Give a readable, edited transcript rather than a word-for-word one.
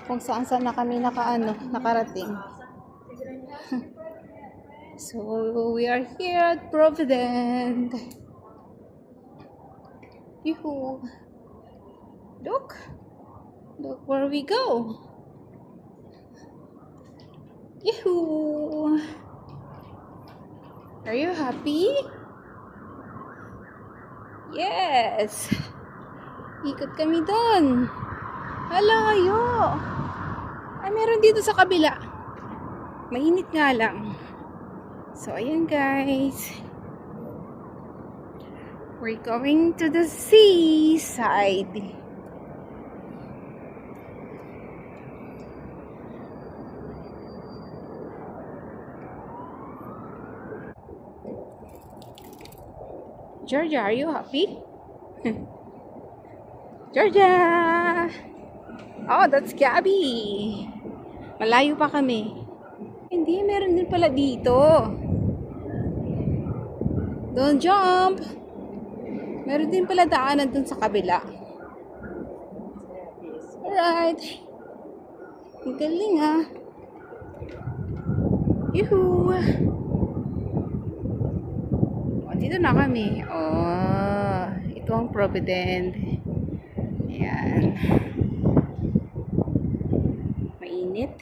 kung saan na kami nakarating. So, we are here at Provident. Yoo-hoo. Look where we go. Yoo-hoo. Are you happy? Yes. Ikot kami doon. Halayo. Ay, meron dito sa kabila. Mainit nga lang. So, ayan guys. We're going to the seaside. Georgia, are you happy? Georgia! Oh, that's Gabby. Malayo pa kami. Hindi, meron din pala dito. Don't jump! Meron din pala daanan dun sa kabila. Alright. Ang galing ah. Yuhuu! O, dito na kami. Oh, ito ang Provident. Ayan. Mainit.